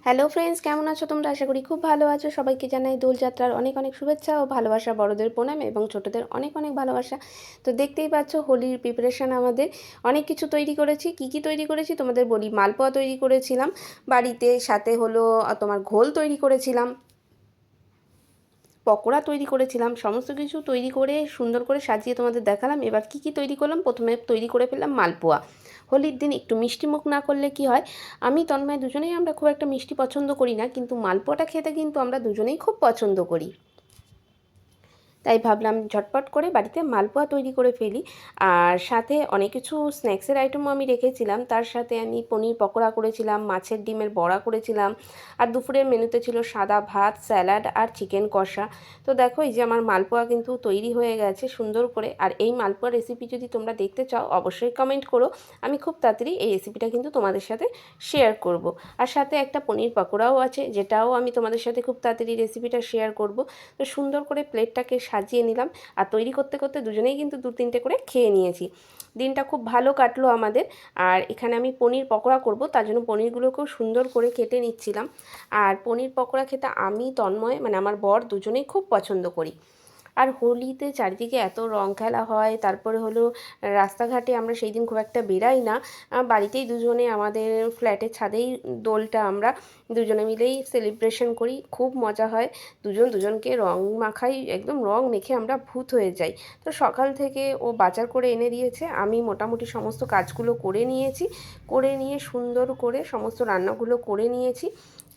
Hello friends, কেমন আছো তোমরা? আশা করি খুব ভালো আছো। সবাইকে জানাই দোলযাত্রার অনেক অনেক শুভেচ্ছা ও ভালোবাসা। বড়দের প্রণাম এবং ছোটদের অনেক অনেক ভালোবাসা। তো দেখতেই পাচ্ছ হোলির প্রিপারেশান আমাদের অনেক কিছু তৈরি করেছি। কি কি তৈরি করেছি তোমাদের বলি। মালপোয়া তৈরি করেছিলাম বাড়িতে, সাথে হলো তোমার ঘোল তৈরি করেছিলাম, পকোড়া তৈরি করেছিলাম। সমস্ত কিছু তৈরি করে সুন্দর করে সাজিয়ে তোমাদের দেখালাম। এবার কি কি তৈরি করলাম, প্রথমে তৈরি করে ফেললাম মালপোয়া। হোলির দিন একটু মিষ্টি মুখ না করলে কি হয়, আমি তন্ময় দুজনেই আমরা খুব একটা মিষ্টি পছন্দ করি না, কিন্তু মালপোয়াটা খেতে কিন্তু আমরা দুজনেই খুব পছন্দ করি। তাই ভাবলাম ঝটপট করে বাড়িতে মালপোয়া তৈরি করে ফেলি। আর সাথে অনেক কিছু স্ন্যাক্সের আইটেমও আমি রেখেছিলাম। তার সাথে আমি পনির পকোড়া করেছিলাম, মাছের ডিমের বড়া করেছিলাম, আর দুপুরের মেনুতে ছিল সাদা ভাত, স্যালাড আর চিকেন কষা। তো দেখো এই যে আমার মালপোয়া কিন্তু তৈরি হয়ে গেছে সুন্দর করে। আর এই মালপোয়া রেসিপি যদি তোমরা দেখতে চাও অবশ্যই কমেন্ট করো, আমি খুব তাড়াতাড়ি এই রেসিপিটা কিন্তু তোমাদের সাথে শেয়ার করব। আর সাথে একটা পনির পকোড়াও আছে, যেটাও আমি তোমাদের সাথে খুব তাড়াতাড়ি রেসিপিটা শেয়ার করব। তো সুন্দর করে প্লেটটাকে সাজিয়ে নিলাম, আর তৈরি করতে করতে দুজনেই কিন্তু 2-3টে করে খেয়ে নিয়েছি। দিনটা খুব ভালো কাটলো আমাদের। আর এখানে আমি পনির পকোড়া করব, তার জন্য পনিরগুলোকেও সুন্দর করে কেটে নিচ্ছিলাম। আর পনির পকোড়া খেতে আমি তন্ময় মানে আমার বর দুজনেই খুব পছন্দ করি। আর হোলিতে চারিদিকে এত রং খেলা হয়, তারপরে হলো রাস্তাঘাটে আমরা সেই দিন খুব একটা বেরাই না, বাড়িতেই দুজনে আমাদের ফ্ল্যাটের ছাদেই দোলটা আমরা দুজনে মিলেই সেলিব্রেশন করি, খুব মজা হয়। দুজন দুজনকে রং মাখাই, একদম রং মেখে আমরা ভূত হয়ে যাই। তো সকাল থেকে ও বাজার করে এনে দিয়েছে, আমি মোটামুটি সমস্ত কাজগুলো করে নিয়েছি, করে নিয়ে সুন্দর করে সমস্ত রান্নাগুলো করে নিয়েছি।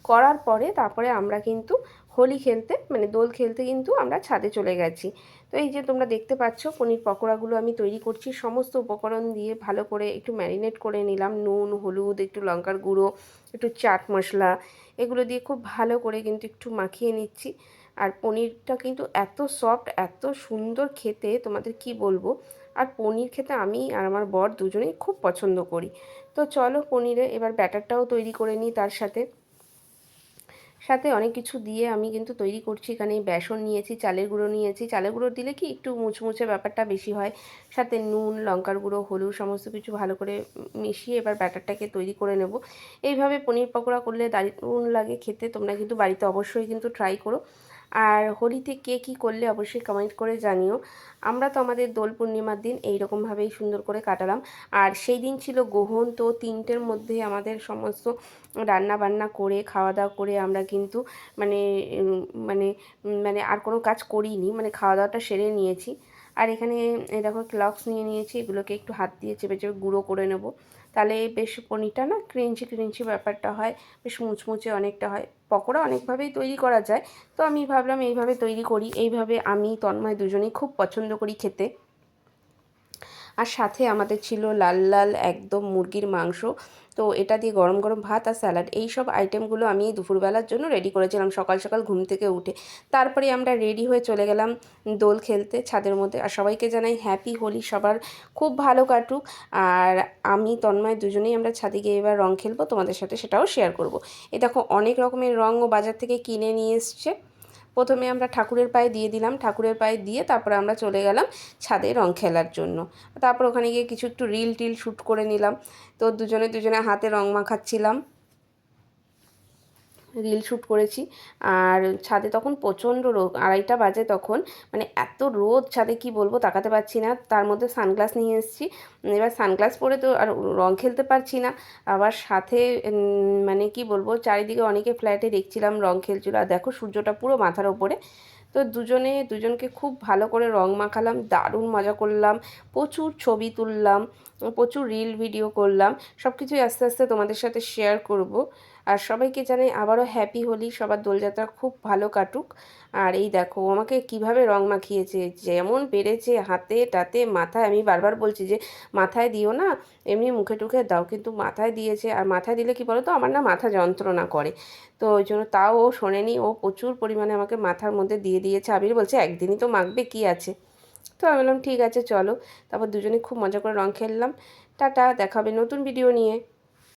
করার পরে তারপরে আমরা কিন্তু হোলি খেলতে মানে দোল খেলতে কিন্তু আমরা ছাদে চলে গেছি। তো এই যে তোমরা দেখতে পাচ্ছ পনির পকোড়াগুলো আমি তৈরি করছি, সমস্ত উপকরণ দিয়ে ভালো করে একটু ম্যারিনেট করে নিলাম, নুন, হলুদ, একটু লঙ্কার গুঁড়ো, একটু চাট মশলা, এগুলো দিয়ে খুব ভালো করে কিন্তু একটু মাখিয়ে নিচ্ছি। আর পনিরটা কিন্তু এত সফট, এত সুন্দর খেতে, তোমাদের কি বলবো। আর পনির খেতে আমি আর আমার বর দুজনেই খুব পছন্দ করি। তো চলো পনিরে এবার ব্যাটারটাও তৈরি করে নিই। তার সাথে সাথে অনেক কিছু দিয়ে আমি কিন্তু তৈরি করছি। এখানে বেসন নিয়েছি, চালের গুঁড়ো নিয়েছি। চালের গুঁড়ো দিলে কি একটু মুচমুচে ব্যাপারটা বেশি হয়। সাথে নুন, লঙ্কার গুঁড়ো, হলুদ সমস্ত কিছু ভালো করে মিশিয়ে এবার ব্যাটারটাকে তৈরি করে নেব। এইভাবে পনির পকোড়া করলে দারুণ লাগে খেতে। তোমরা কিন্তু বাড়িতে অবশ্যই কিন্তু ট্রাই করো। আর হোলিতে কে কী করলে অবশ্যই কমেন্ট করে জানিও। আমরা তো আমাদের দোল পূর্ণিমার দিন এইরকমভাবেই সুন্দর করে কাটালাম। আর সেই দিন ছিল গ্রহণ, তো 3টের মধ্যে আমাদের সমস্ত রান্না বান্না করে খাওয়া দাওয়া করে আমরা কিন্তু মানে মানে মানে আর কোনো কাজ করিনি, মানে খাওয়া দাওয়াটা সেরে নিয়েছি। আর এখানে দেখো ক্লক্স নিয়ে নিয়েছি, এগুলোকে একটু হাত দিয়ে চেপে চেপে গুঁড়ো করে নেব। তাহলে বেশ পনিরটা না ক্রিঞ্চি ক্রিঞ্চি ব্যাপারটা হয়, বেশ মুচমুচে অনেকটা হয়। পকোড়া অনেকভাবেই তৈরি করা যায়, তো আমি ভাবলাম এইভাবে তৈরি করি। এইভাবে আমি তন্ময় দুজনেই খুব পছন্দ করি খেতে। আর সাথে আমাদের ছিল লাল লাল একদম মুরগির মাংস। তো এটা দিয়ে গরম গরম ভাত আর স্যালাড, এই সব আইটেমগুলো আমি দুপুরবেলার জন্য রেডি করেছিলাম সকাল সকাল ঘুম থেকে উঠে। তারপরে আমরা রেডি হয়ে চলে গেলাম দোল খেলতে ছাদের মধ্যে। আর সবাইকে জানাই হ্যাপি হোলি, সবার খুব ভালো কাটুক। আর আমি তন্ময় দুজনেই আমরা ছাদে গিয়ে এবার রং খেলবো, তোমাদের সাথে সেটাও শেয়ার করব। এই দেখো অনেক রকমের রঙও বাজার থেকে কিনে নিয়ে এসছে। প্রথমে আমরা ঠাকুরের পায়ে দিয়ে দিলাম, ঠাকুরের পায়ে দিয়ে তারপরে আমরা চলে গেলাম ছাদে রং খেলার জন্য। তারপর ওখানে গিয়ে কিছু একটু রিল টিল শ্যুট করে নিলাম। তো দুজনে দুজনে হাতে রং মাখাচ্ছিলাম, রিল শ্যুট করেছি। আর ছাদে তখন প্রচণ্ড রোদ, 2:30 বাজে তখন, মানে এত রোদ ছাদে কি বলবো, তাকাতে পারছি না। তার মধ্যে সানগ্লাস নিয়ে এসেছি, এবার সানগ্লাস পরে তো আর রং খেলতে পারছি না। আবার সাথে মানে কি বলবো, চারিদিকে অনেকে ফ্ল্যাটে দেখছিলাম রং খেলছিল। আর দেখো সূর্যটা পুরো মাথার ওপরে। তো দুজনে দুজনকে খুব ভালো করে রং মাখালাম, দারুণ মজা করলাম, প্রচুর ছবি তুললাম, প্রচুর রিল ভিডিও করলাম। সব কিছুই আস্তে আস্তে তোমাদের সাথে শেয়ার করব। আর সবাইকে জানাই আবারও হ্যাপি হোলি, সবার দোলযাত্রা খুব ভালো কাটুক। আর এই দেখো আমাকে কিভাবে রং মাখিয়েছে, যেমন পেরেছে হাতে টাতে মাথায়। আমি বারবার বলছি যে মাথায় দিও না, এমনি মুখে টুখে দাও, কিন্তু মাথায় দিয়েছে। আর মাথায় দিলে কি বলো তো, আমার না মাথা যন্ত্রণা করে। তো ওই জন্য তাও ও শোনেনি, ও প্রচুর পরিমাণে আমাকে মাথার মধ্যে দিয়ে দিয়েছে। আবির বলছে একদিনই তো মাখবে, কী আছে। তো আমি বললাম ঠিক আছে চলো। তারপর দুজনে খুব মজা করে রং খেললাম। টাটা, দেখা হবে নতুন ভিডিও নিয়ে।